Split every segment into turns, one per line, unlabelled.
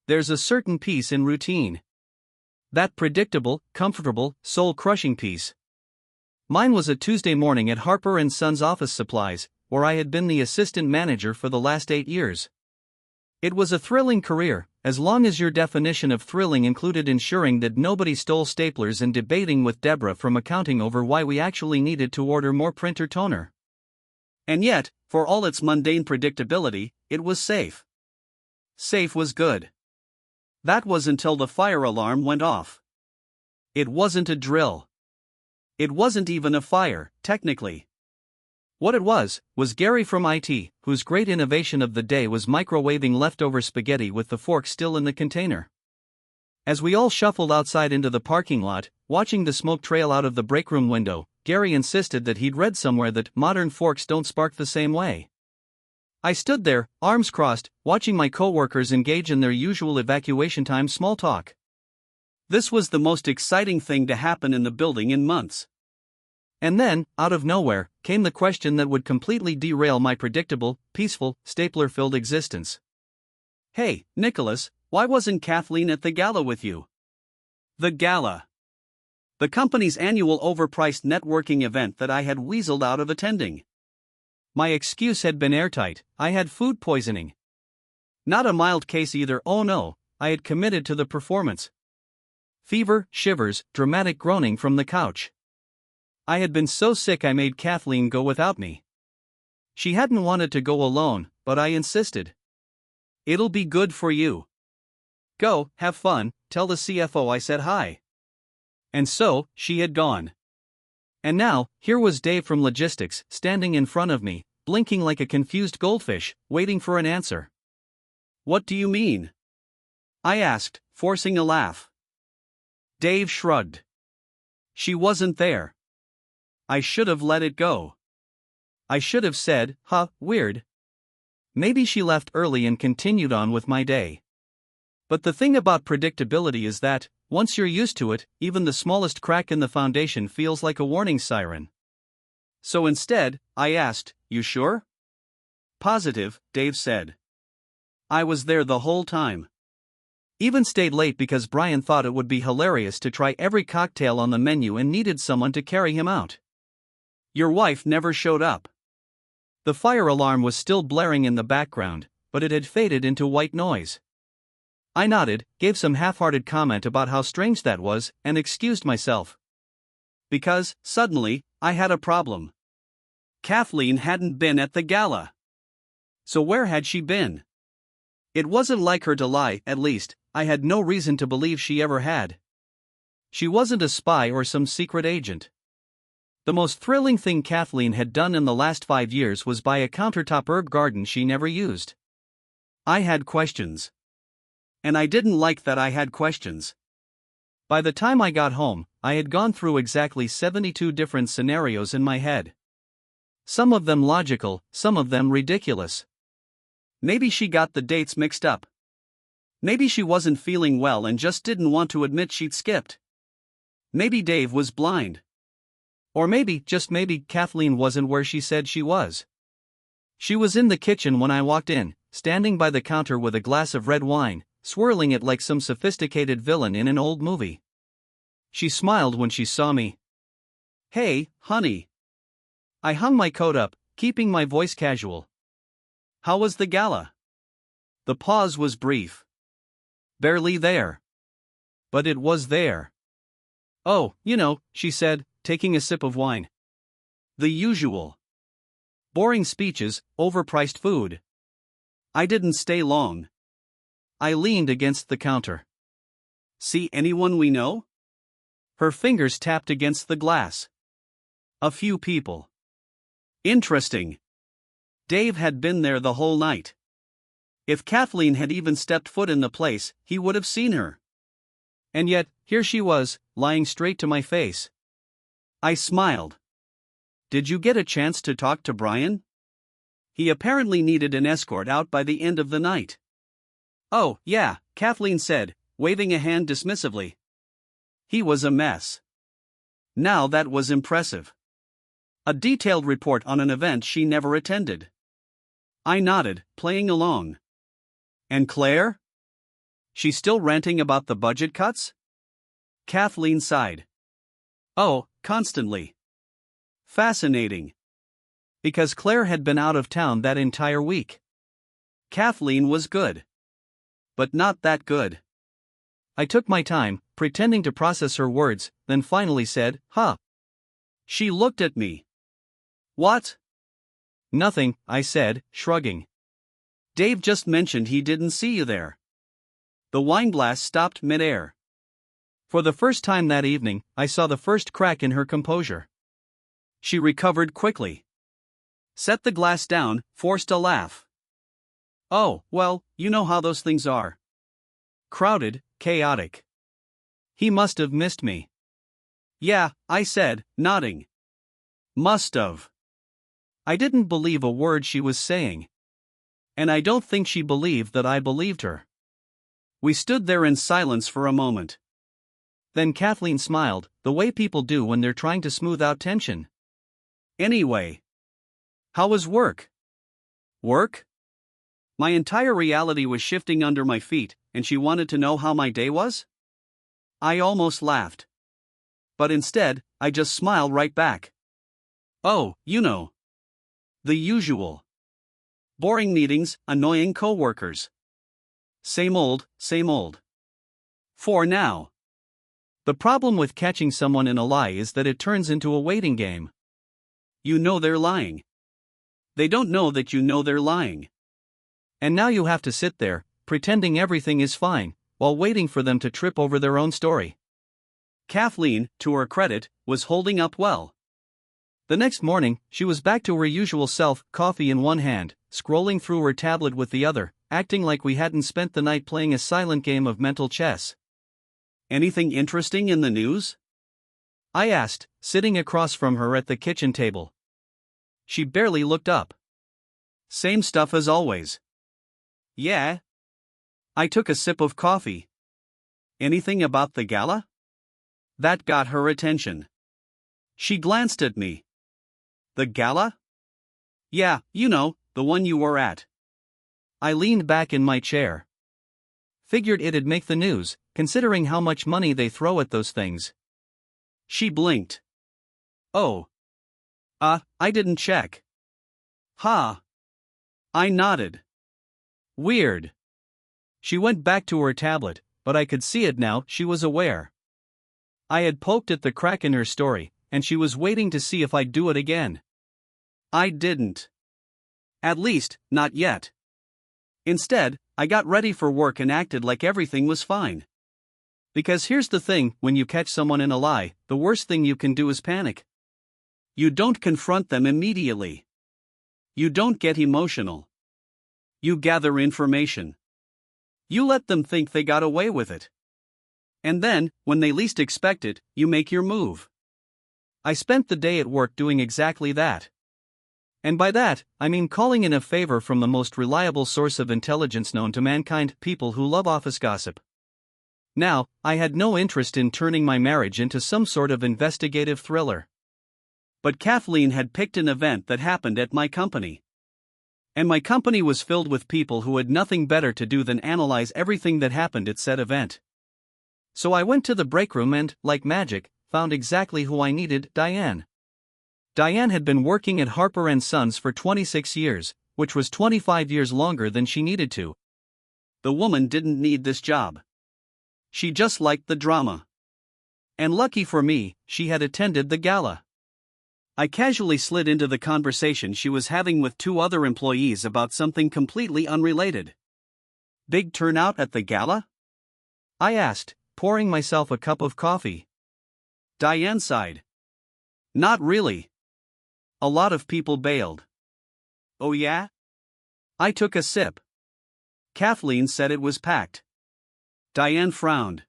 there's a certain peace in routine. That predictable, comfortable, soul-crushing peace. Mine was a Tuesday morning at Harper & Sons Office Supplies, where I had been the assistant manager for the last 8 years. It was a thrilling career, as long as your definition of thrilling included ensuring that nobody stole staplers and debating with Deborah from accounting over why we actually needed to order more printer toner. And yet, for all its mundane predictability, it was safe. Safe was good. That was until the fire alarm went off. It wasn't a drill. It wasn't even a fire, technically. What it was Gary from IT, whose great innovation of the day was microwaving leftover spaghetti with the fork still in the container. As we all shuffled outside into the parking lot, watching the smoke trail out of the breakroom window, Gary insisted that he'd read somewhere that modern forks don't spark the same way. I stood there, arms crossed, watching my coworkers engage in their usual evacuation time small talk. This was the most exciting thing to happen in the building in months. And then, out of nowhere, came the question that would completely derail my predictable, peaceful, stapler-filled existence. "Hey, Nicholas, why wasn't Kathleen at the gala with you?" The gala. The company's annual overpriced networking event that I had weaseled out of attending. My excuse had been airtight: I had food poisoning. Not a mild case either. Oh no, I had committed to the performance. Fever, shivers, dramatic groaning from the couch. I had been so sick I made Kathleen go without me. She hadn't wanted to go alone, but I insisted. "It'll be good for you. Go, have fun, tell the CFO I said hi." And so, she had gone. And now, here was Dave from logistics, standing in front of me, blinking like a confused goldfish, waiting for an answer. "What do you mean?" I asked, forcing a laugh. Dave shrugged. "She wasn't there. I should have let it go. I should have said, weird. Maybe she left early and continued on with my day." But the thing about predictability is that, once you're used to it, even the smallest crack in the foundation feels like a warning siren. So instead, I asked, "You sure?" "Positive," Dave said. "I was there the whole time. Even stayed late because Brian thought it would be hilarious to try every cocktail on the menu and needed someone to carry him out. Your wife never showed up." The fire alarm was still blaring in the background, but it had faded into white noise. I nodded, gave some half-hearted comment about how strange that was, and excused myself. Because, suddenly, I had a problem. Kathleen hadn't been at the gala. So where had she been? It wasn't like her to lie, at least, I had no reason to believe she ever had. She wasn't a spy or some secret agent. The most thrilling thing Kathleen had done in the last 5 years was buy a countertop herb garden she never used. I had questions. And I didn't like that I had questions. By the time I got home, I had gone through exactly 72 different scenarios in my head. Some of them logical, some of them ridiculous. Maybe she got the dates mixed up. Maybe she wasn't feeling well and just didn't want to admit she'd skipped. Maybe Dave was blind. Or maybe, just maybe, Kathleen wasn't where she said she was. She was in the kitchen when I walked in, standing by the counter with a glass of red wine, swirling it like some sophisticated villain in an old movie. She smiled when she saw me. "Hey, honey." I hung my coat up, keeping my voice casual. "How was the gala?" The pause was brief. "Barely there." But it was there. "Oh, she said, taking a sip of wine. "The usual. Boring speeches, overpriced food." I didn't stay long. I leaned against the counter. "See anyone we know?" Her fingers tapped against the glass. "A few people." "Interesting." Dave had been there the whole night. If Kathleen had even stepped foot in the place, he would have seen her. And yet, here she was, lying straight to my face. I smiled. "Did you get a chance to talk to Brian?" He apparently needed an escort out by the end of the night. "Oh, yeah," Kathleen said, waving a hand dismissively. "He was a mess." Now that was impressive. A detailed report on an event she never attended. I nodded, playing along. "And Claire?" She's still ranting about the budget cuts? Kathleen sighed. Oh, constantly. Fascinating. Because Claire had been out of town that entire week. Kathleen was good. But not that good. I took my time, pretending to process her words, then finally said, huh. She looked at me. What? Nothing, I said, shrugging. Dave just mentioned he didn't see you there. The wine glass stopped mid-air. For the first time that evening, I saw the first crack in her composure. She recovered quickly. Set the glass down, forced a laugh. Oh, well, you know how those things are. Crowded, chaotic. He must have missed me. Yeah, I said, nodding. Must have. I didn't believe a word she was saying. And I don't think she believed that I believed her. We stood there in silence for a moment. Then Kathleen smiled, the way people do when they're trying to smooth out tension. Anyway. How was work? Work? My entire reality was shifting under my feet, and she wanted to know how my day was? I almost laughed. But instead, I just smiled right back. Oh, you know. The usual. Boring meetings, annoying coworkers. Same old, same old. For now. The problem with catching someone in a lie is that it turns into a waiting game. You know they're lying. They don't know that you know they're lying. And now you have to sit there, pretending everything is fine, while waiting for them to trip over their own story. Kathleen, to her credit, was holding up well. The next morning, she was back to her usual self, coffee in one hand, scrolling through her tablet with the other, acting like we hadn't spent the night playing a silent game of mental chess. Anything interesting in the news? I asked, sitting across from her at the kitchen table. She barely looked up. Same stuff as always. Yeah. I took a sip of coffee. Anything about the gala? That got her attention. She glanced at me. The gala? Yeah, you know, the one you were at. I leaned back in my chair. Figured it'd make the news, considering how much money they throw at those things. She blinked. Oh. I didn't check. Ha. I nodded. Weird. She went back to her tablet, but I could see it now, she was aware. I had poked at the crack in her story, and she was waiting to see if I'd do it again. I didn't. At least, not yet. Instead, I got ready for work and acted like everything was fine. Because here's the thing, when you catch someone in a lie, the worst thing you can do is panic. You don't confront them immediately. You don't get emotional. You gather information. You let them think they got away with it. And then, when they least expect it, you make your move. I spent the day at work doing exactly that. And by that, I mean calling in a favor from the most reliable source of intelligence known to mankind, people who love office gossip. Now, I had no interest in turning my marriage into some sort of investigative thriller. But Kathleen had picked an event that happened at my company. And my company was filled with people who had nothing better to do than analyze everything that happened at said event. So I went to the break room and, like magic, found exactly who I needed, Diane. Diane had been working at Harper & Sons for 26 years, which was 25 years longer than she needed to. The woman didn't need this job. She just liked the drama. And lucky for me, she had attended the gala. I casually slid into the conversation she was having with two other employees about something completely unrelated. Big turnout at the gala? I asked, pouring myself a cup of coffee. Diane sighed. Not really. A lot of people bailed. Oh yeah? I took a sip. Kathleen said it was packed. Diane frowned.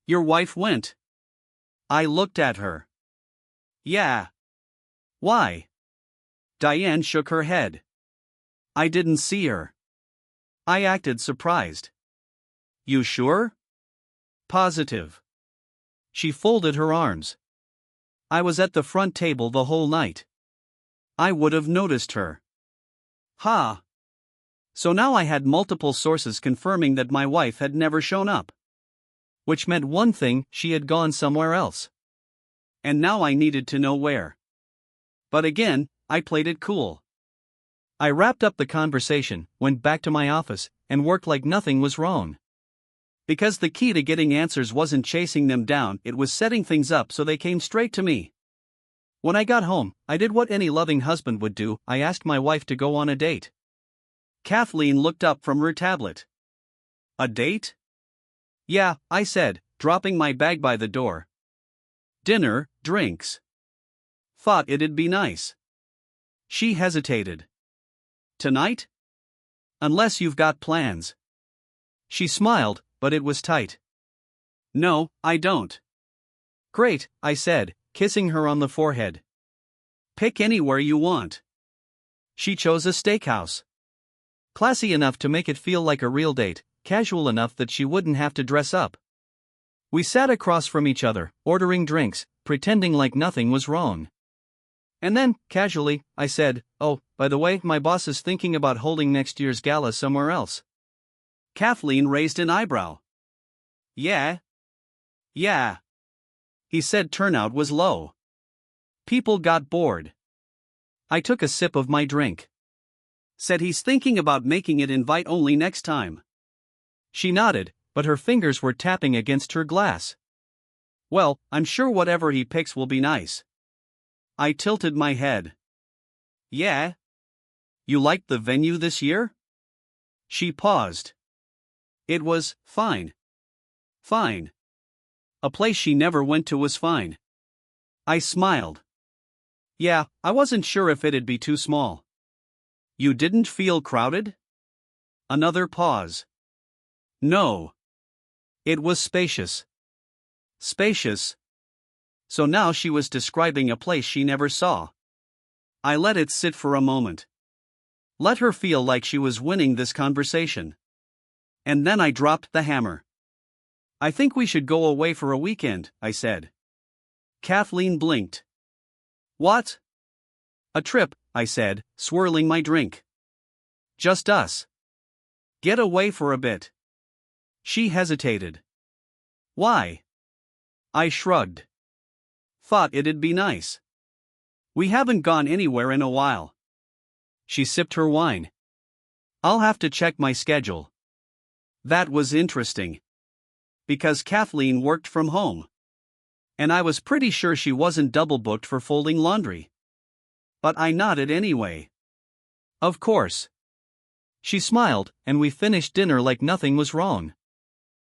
Your wife went. I looked at her. Yeah. Why? Diane shook her head. I didn't see her. I acted surprised. You sure? Positive. She folded her arms. I was at the front table the whole night. I would have noticed her. Ha! So now I had multiple sources confirming that my wife had never shown up. Which meant one thing: she had gone somewhere else. And now I needed to know where. But again, I played it cool. I wrapped up the conversation, went back to my office, and worked like nothing was wrong. Because the key to getting answers wasn't chasing them down, it was setting things up so they came straight to me. When I got home, I did what any loving husband would do: I asked my wife to go on a date. Kathleen looked up from her tablet. A date? Yeah, I said, dropping my bag by the door. Dinner, drinks. Thought it'd be nice. She hesitated. Tonight? Unless you've got plans. She smiled, but it was tight. No, I don't. Great, I said, kissing her on the forehead. Pick anywhere you want. She chose a steakhouse. Classy enough to make it feel like a real date, casual enough that she wouldn't have to dress up. We sat across from each other, ordering drinks, pretending like nothing was wrong. And then, casually, I said, "Oh, by the way, my boss is thinking about holding next year's gala somewhere else." Kathleen raised an eyebrow. Yeah? Yeah. He said turnout was low. People got bored. I took a sip of my drink. Said he's thinking about making it invite only next time. She nodded, but her fingers were tapping against her glass. Well, I'm sure whatever he picks will be nice. I tilted my head. Yeah? You liked the venue this year? She paused. It was fine. Fine. A place she never went to was fine. I smiled. Yeah, I wasn't sure if it'd be too small. You didn't feel crowded? Another pause. No. It was spacious. Spacious. So now she was describing a place she never saw. I let it sit for a moment. Let her feel like she was winning this conversation. And then I dropped the hammer. I think we should go away for a weekend, I said. Kathleen blinked. What? A trip, I said, swirling my drink. Just us. Get away for a bit. She hesitated. Why? I shrugged. Thought it'd be nice. We haven't gone anywhere in a while. She sipped her wine. I'll have to check my schedule. That was interesting. Because Kathleen worked from home. And I was pretty sure she wasn't double booked for folding laundry. But I nodded anyway. Of course. She smiled, and we finished dinner like nothing was wrong.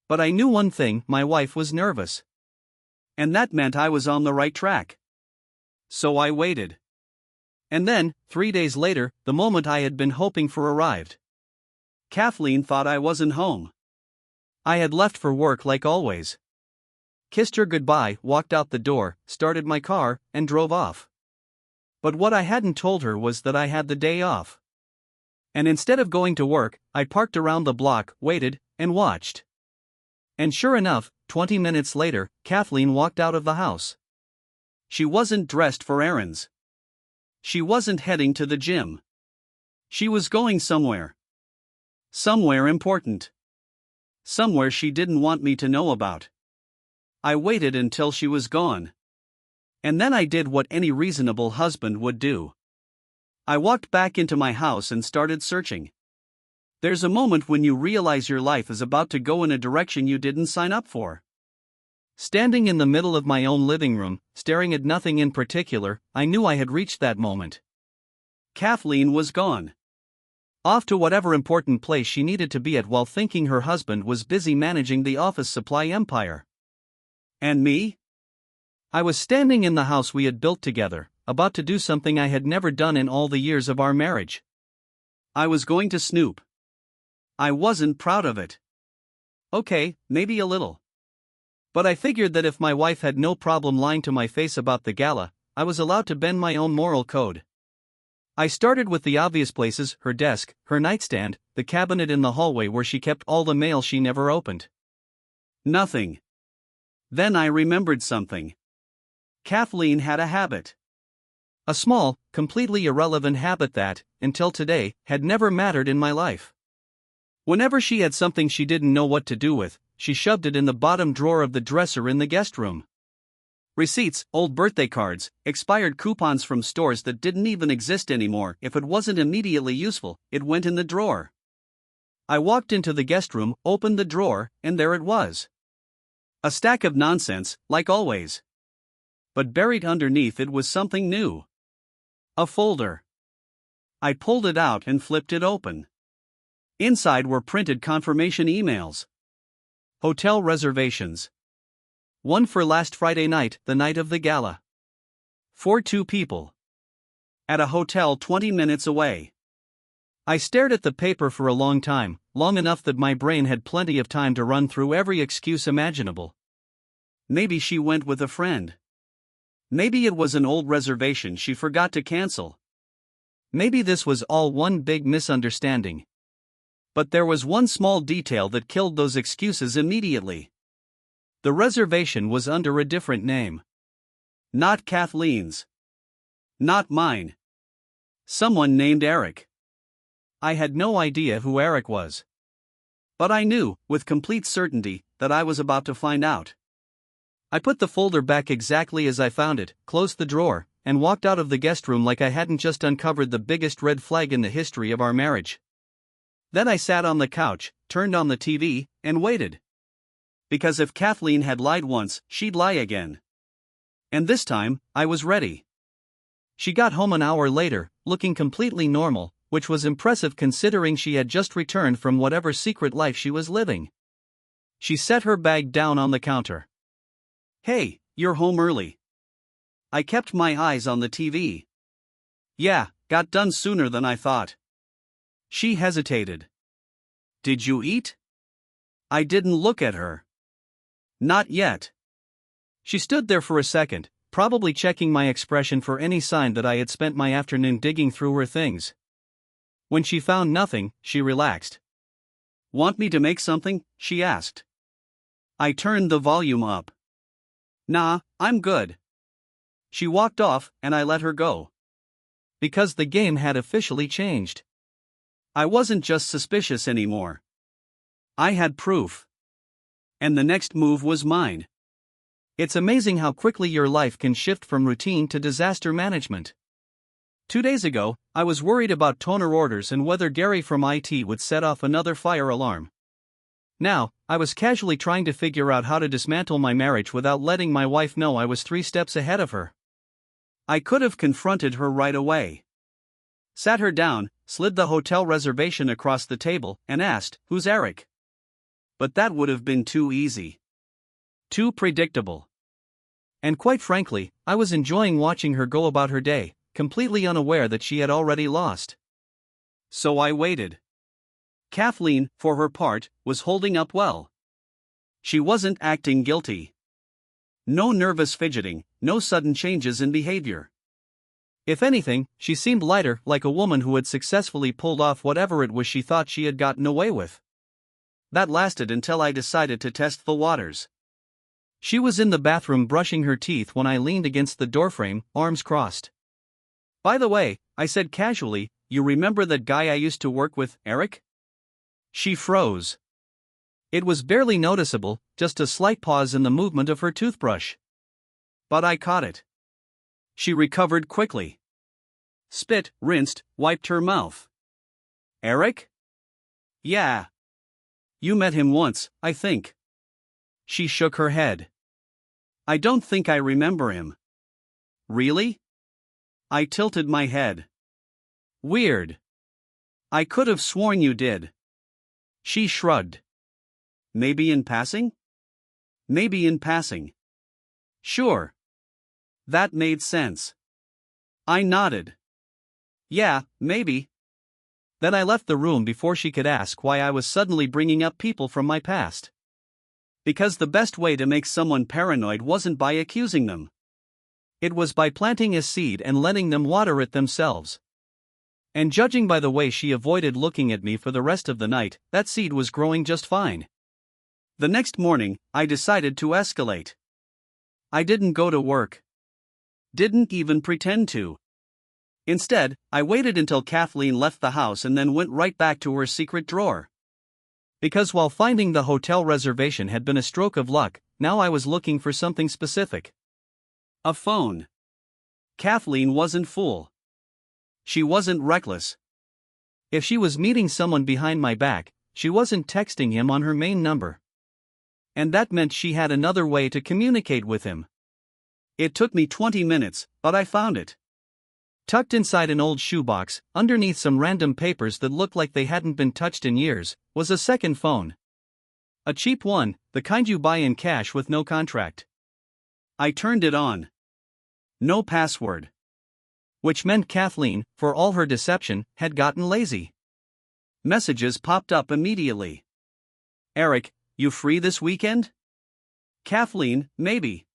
But I knew one thing: my wife was nervous. And that meant I was on the right track. So I waited. And then, 3 days later, the moment I had been hoping for arrived. Kathleen thought I wasn't home. I had left for work like always. Kissed her goodbye, walked out the door, started my car, and drove off. But what I hadn't told her was that I had the day off. And instead of going to work, I parked around the block, waited, and watched. And sure enough, 20 minutes later, Kathleen walked out of the house. She wasn't dressed for errands. She wasn't heading to the gym. She was going somewhere. Somewhere important. Somewhere she didn't want me to know about. I waited until she was gone. And then I did what any reasonable husband would do. I walked back into my house and started searching. There's a moment when you realize your life is about to go in a direction you didn't sign up for. Standing in the middle of my own living room, staring at nothing in particular, I knew I had reached that moment. Kathleen was gone. Off to whatever important place she needed to be at while thinking her husband was busy managing the office supply empire. And me? I was standing in the house we had built together, about to do something I had never done in all the years of our marriage. I was going to snoop. I wasn't proud of it. Okay, maybe a little. But I figured that if my wife had no problem lying to my face about the gala, I was allowed to bend my own moral code. I started with the obvious places: her desk, her nightstand, the cabinet in the hallway where she kept all the mail she never opened. Nothing. Then I remembered something. Kathleen had a habit. A small, completely irrelevant habit that, until today, had never mattered in my life. Whenever she had something she didn't know what to do with, she shoved it in the bottom drawer of the dresser in the guest room. Receipts, old birthday cards, expired coupons from stores that didn't even exist anymore. If it wasn't immediately useful, it went in the drawer. I walked into the guest room, opened the drawer, and there it was. A stack of nonsense, like always. But buried underneath it was something new. A folder. I pulled it out and flipped it open. Inside were printed confirmation emails. Hotel reservations. One for last Friday night, the night of the gala. For 2 people. At a hotel 20 minutes away. I stared at the paper for a long time, long enough that my brain had plenty of time to run through every excuse imaginable. Maybe she went with a friend. Maybe it was an old reservation she forgot to cancel. Maybe this was all one big misunderstanding. But there was one small detail that killed those excuses immediately. The reservation was under a different name. Not Kathleen's. Not mine. Someone named Eric. I had no idea who Eric was. But I knew, with complete certainty, that I was about to find out. I put the folder back exactly as I found it, closed the drawer, and walked out of the guest room like I hadn't just uncovered the biggest red flag in the history of our marriage. Then I sat on the couch, turned on the TV, and waited. Because if Kathleen had lied once, she'd lie again. And this time, I was ready. She got home an hour later, looking completely normal, which was impressive considering she had just returned from whatever secret life she was living. She set her bag down on the counter. "Hey, you're home early." I kept my eyes on the TV. "Yeah, got done sooner than I thought." She hesitated. "Did you eat?" I didn't look at her. "Not yet." She stood there for a second, probably checking my expression for any sign that I had spent my afternoon digging through her things. When she found nothing, she relaxed. "Want me to make something?" she asked. I turned the volume up. "Nah, I'm good." She walked off, and I let her go. Because the game had officially changed. I wasn't just suspicious anymore. I had proof. And the next move was mine. It's amazing how quickly your life can shift from routine to disaster management. 2 days ago, I was worried about toner orders and whether Gary from IT would set off another fire alarm. Now, I was casually trying to figure out how to dismantle my marriage without letting my wife know I was 3 steps ahead of her. I could have confronted her right away. Sat her down, slid the hotel reservation across the table, and asked, "Who's Eric?" But that would have been too easy. Too predictable. And quite frankly, I was enjoying watching her go about her day, completely unaware that she had already lost. So I waited. Kathleen, for her part, was holding up well. She wasn't acting guilty. No nervous fidgeting, no sudden changes in behavior. If anything, she seemed lighter, like a woman who had successfully pulled off whatever it was she thought she had gotten away with. That lasted until I decided to test the waters. She was in the bathroom brushing her teeth when I leaned against the doorframe, arms crossed. "By the way," I said casually, "you remember that guy I used to work with, Eric?" She froze. It was barely noticeable, just a slight pause in the movement of her toothbrush. But I caught it. She recovered quickly. Spit, rinsed, wiped her mouth. "Eric?" "Yeah. You met him once, I think." She shook her head. "I don't think I remember him." "Really?" I tilted my head. "Weird. I could have sworn you did." She shrugged. "Maybe in passing?" "Maybe in passing." "Sure." That made sense. I nodded. "Yeah, maybe." Then I left the room before she could ask why I was suddenly bringing up people from my past. Because the best way to make someone paranoid wasn't by accusing them. It was by planting a seed and letting them water it themselves. And judging by the way she avoided looking at me for the rest of the night, that seed was growing just fine. The next morning, I decided to escalate. I didn't go to work. Didn't even pretend to. Instead, I waited until Kathleen left the house and then went right back to her secret drawer. Because while finding the hotel reservation had been a stroke of luck, now I was looking for something specific. A phone. Kathleen wasn't fool. She wasn't reckless. If she was meeting someone behind my back, she wasn't texting him on her main number. And that meant she had another way to communicate with him. It took me 20 minutes, but I found it. Tucked inside an old shoebox, underneath some random papers that looked like they hadn't been touched in years, was a second phone. A cheap one, the kind you buy in cash with no contract. I turned it on. No password. Which meant Kathleen, for all her deception, had gotten lazy. Messages popped up immediately. Eric, you free this weekend? Kathleen, maybe.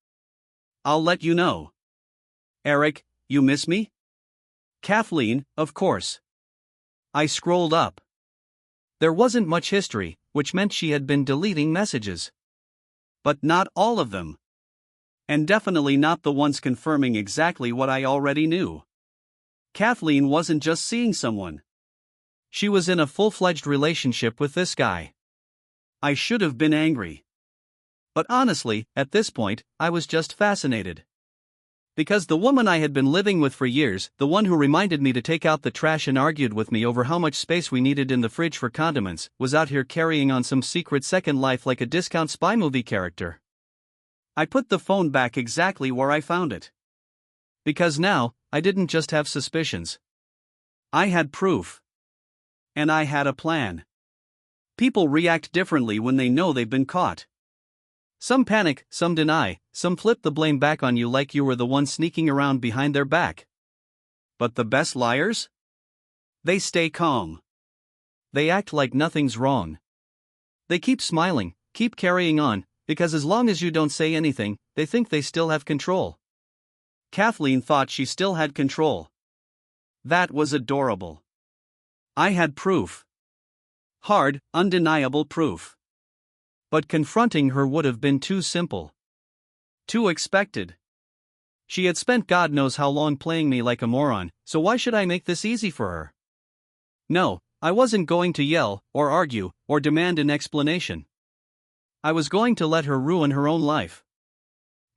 I'll let you know. Eric, you miss me? Kathleen, of course. I scrolled up. There wasn't much history, which meant she had been deleting messages. But not all of them. And definitely not the ones confirming exactly what I already knew. Kathleen wasn't just seeing someone. She was in a full-fledged relationship with this guy. I should have been angry. But honestly, at this point, I was just fascinated. Because the woman I had been living with for years, the one who reminded me to take out the trash and argued with me over how much space we needed in the fridge for condiments, was out here carrying on some secret second life like a discount spy movie character. I put the phone back exactly where I found it. Because now, I didn't just have suspicions. I had proof. And I had a plan. People react differently when they know they've been caught. Some panic, some deny, some flip the blame back on you like you were the one sneaking around behind their back. But the best liars? They stay calm. They act like nothing's wrong. They keep smiling, keep carrying on, because as long as you don't say anything, they think they still have control. Kathleen thought she still had control. That was adorable. I had proof. Hard, undeniable proof. But confronting her would have been too simple. Too expected. She had spent God knows how long playing me like a moron, so why should I make this easy for her? No, I wasn't going to yell, or argue, or demand an explanation. I was going to let her ruin her own life.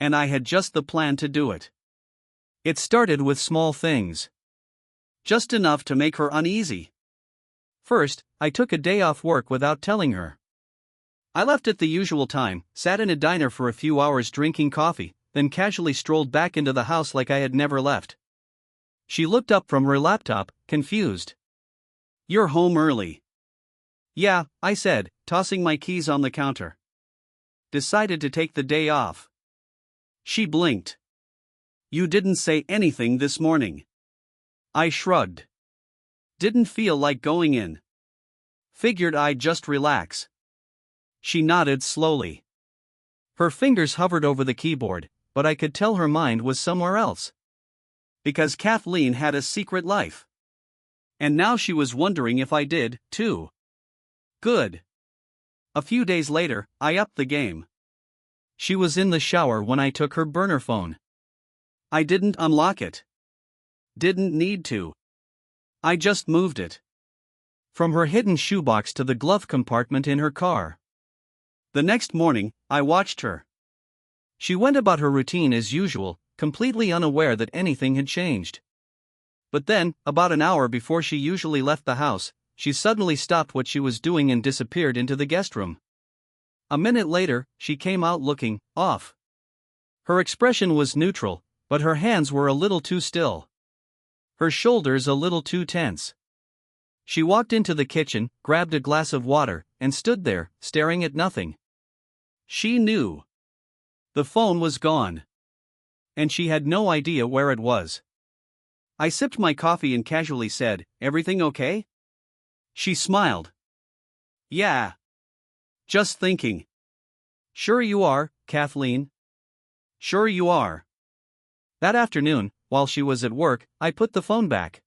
And I had just the plan to do it. It started with small things. Just enough to make her uneasy. First, I took a day off work without telling her. I left at the usual time, sat in a diner for a few hours drinking coffee, then casually strolled back into the house like I had never left. She looked up from her laptop, confused. "You're home early." "Yeah," I said, tossing my keys on the counter. "Decided to take the day off." She blinked. "You didn't say anything this morning." I shrugged. Didn't feel like going in. Figured I'd just relax. She nodded slowly. Her fingers hovered over the keyboard, but I could tell her mind was somewhere else. Because Kathleen had a secret life. And now she was wondering if I did, too. Good. A few days later, I upped the game. She was in the shower when I took her burner phone. I didn't unlock it. Didn't need to. I just moved it. From her hidden shoebox to the glove compartment in her car. The next morning, I watched her. She went about her routine as usual, completely unaware that anything had changed. But then, about an hour before she usually left the house, she suddenly stopped what she was doing and disappeared into the guest room. A minute later, she came out looking off. Her expression was neutral, but her hands were a little too still. Her shoulders a little too tense. She walked into the kitchen, grabbed a glass of water, and stood there, staring at nothing. She knew. The phone was gone. And she had no idea where it was. I sipped my coffee and casually said, "Everything okay?" She smiled. "Yeah. Just thinking." "Sure you are, Kathleen." "Sure you are." That afternoon, while she was at work, I put the phone back.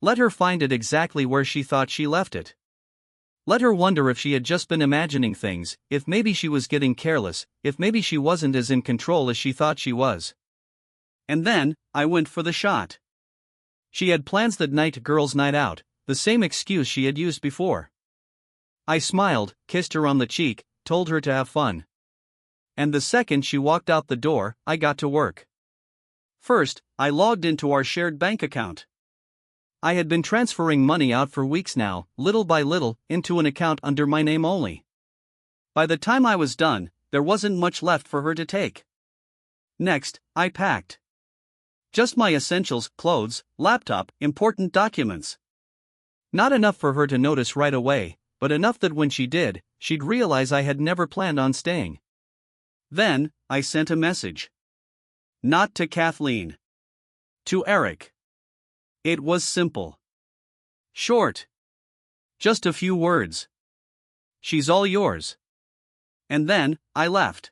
Let her find it exactly where she thought she left it. Let her wonder if she had just been imagining things, if maybe she was getting careless, if maybe she wasn't as in control as she thought she was. And then, I went for the shot. She had plans that night, girls' night out, the same excuse she had used before. I smiled, kissed her on the cheek, told her to have fun. And the second she walked out the door, I got to work. First, I logged into our shared bank account. I had been transferring money out for weeks now, little by little, into an account under my name only. By the time I was done, there wasn't much left for her to take. Next, I packed. Just my essentials, clothes, laptop, important documents. Not enough for her to notice right away, but enough that when she did, she'd realize I had never planned on staying. Then, I sent a message. Not to Kathleen. To Eric. It was simple. Short. Just a few words. She's all yours. And then, I left.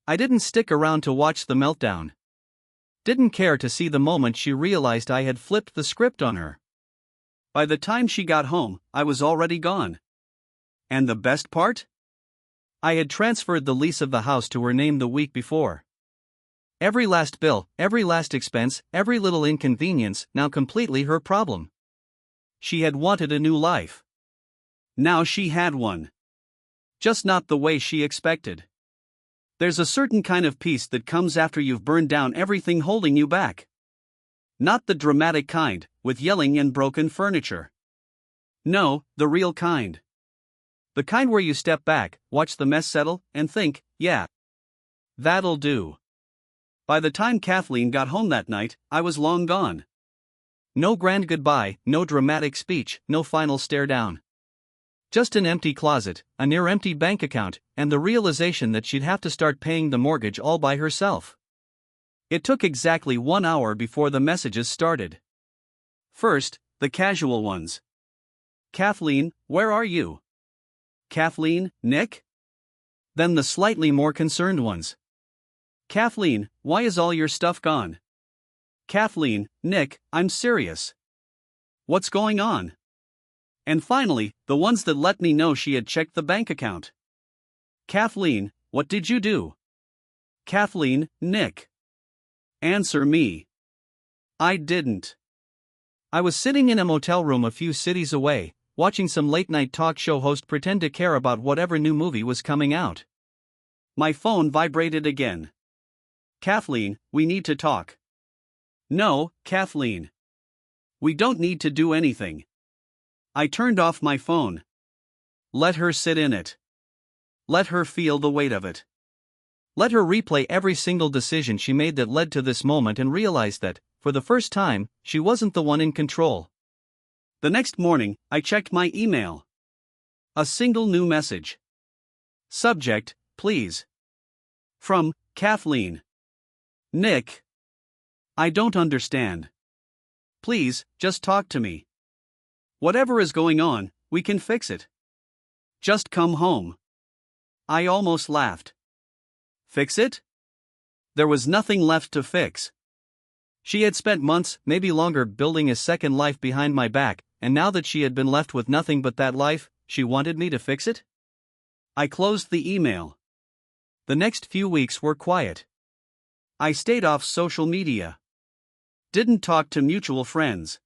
I didn't stick around to watch the meltdown. Didn't care to see the moment she realized I had flipped the script on her. By the time she got home, I was already gone. And the best part? I had transferred the lease of the house to her name the week before. Every last bill, every last expense, every little inconvenience, now completely her problem. She had wanted a new life. Now she had one. Just not the way she expected. There's a certain kind of peace that comes after you've burned down everything holding you back. Not the dramatic kind, with yelling and broken furniture. No, the real kind. The kind where you step back, watch the mess settle, and think, yeah, that'll do. By the time Kathleen got home that night, I was long gone. No grand goodbye, no dramatic speech, no final stare down. Just an empty closet, a near-empty bank account, and the realization that she'd have to start paying the mortgage all by herself. It took exactly 1 hour before the messages started. First, the casual ones. Kathleen, where are you? Kathleen, Nick? Then the slightly more concerned ones. Kathleen, why is all your stuff gone? Kathleen, Nick, I'm serious. What's going on? And finally, the ones that let me know she had checked the bank account. Kathleen, what did you do? Kathleen, Nick. Answer me. I didn't. I was sitting in a motel room a few cities away, watching some late-night talk show host pretend to care about whatever new movie was coming out. My phone vibrated again. Kathleen, we need to talk. No, Kathleen. We don't need to do anything. I turned off my phone. Let her sit in it. Let her feel the weight of it. Let her replay every single decision she made that led to this moment and realize that, for the first time, she wasn't the one in control. The next morning, I checked my email. A single new message. Subject, please. From Kathleen. Nick. I don't understand. Please, just talk to me. Whatever is going on, we can fix it. Just come home. I almost laughed. Fix it? There was nothing left to fix. She had spent months, maybe longer, building a second life behind my back, and now that she had been left with nothing but that life, she wanted me to fix it? I closed the email. The next few weeks were quiet. I stayed off social media. Didn't talk to mutual friends.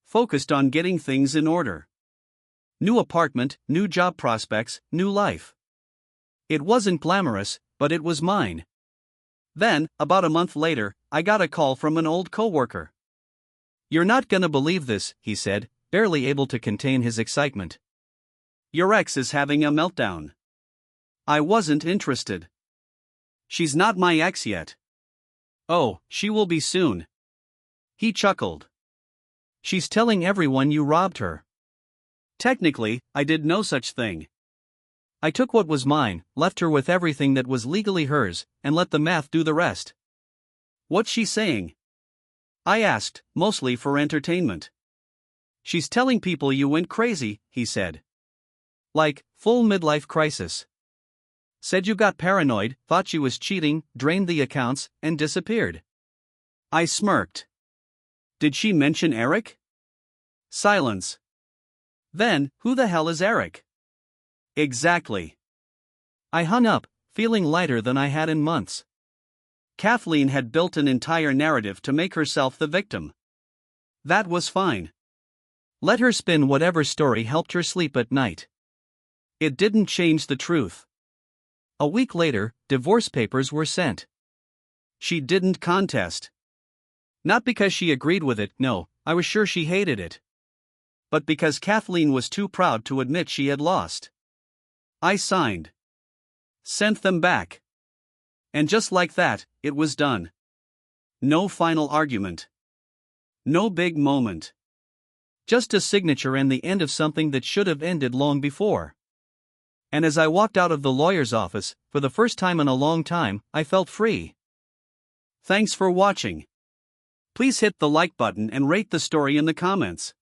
Focused on getting things in order. New apartment, new job prospects, new life. It wasn't glamorous, but it was mine. Then, about a month later, I got a call from an old coworker. You're not gonna believe this, he said, barely able to contain his excitement. Your ex is having a meltdown. I wasn't interested. She's not my ex yet. Oh, she will be soon. He chuckled. She's telling everyone you robbed her. Technically, I did no such thing. I took what was mine, left her with everything that was legally hers, and let the math do the rest. What's she saying? I asked, mostly for entertainment. She's telling people you went crazy, he said. Like, full midlife crisis. Said you got paranoid, thought she was cheating, drained the accounts, and disappeared. I smirked. Did she mention Eric? Silence. Then, who the hell is Eric? Exactly. I hung up, feeling lighter than I had in months. Kathleen had built an entire narrative to make herself the victim. That was fine. Let her spin whatever story helped her sleep at night. It didn't change the truth. A week later, divorce papers were sent. She didn't contest. Not because she agreed with it, no, I was sure she hated it. But because Kathleen was too proud to admit she had lost. I signed. Sent them back. And just like that, it was done. No final argument. No big moment. Just a signature and the end of something that should have ended long before. And as I walked out of the lawyer's office, for the first time in a long time, I felt free. Thanks for watching. Please hit the like button and rate the story in the comments.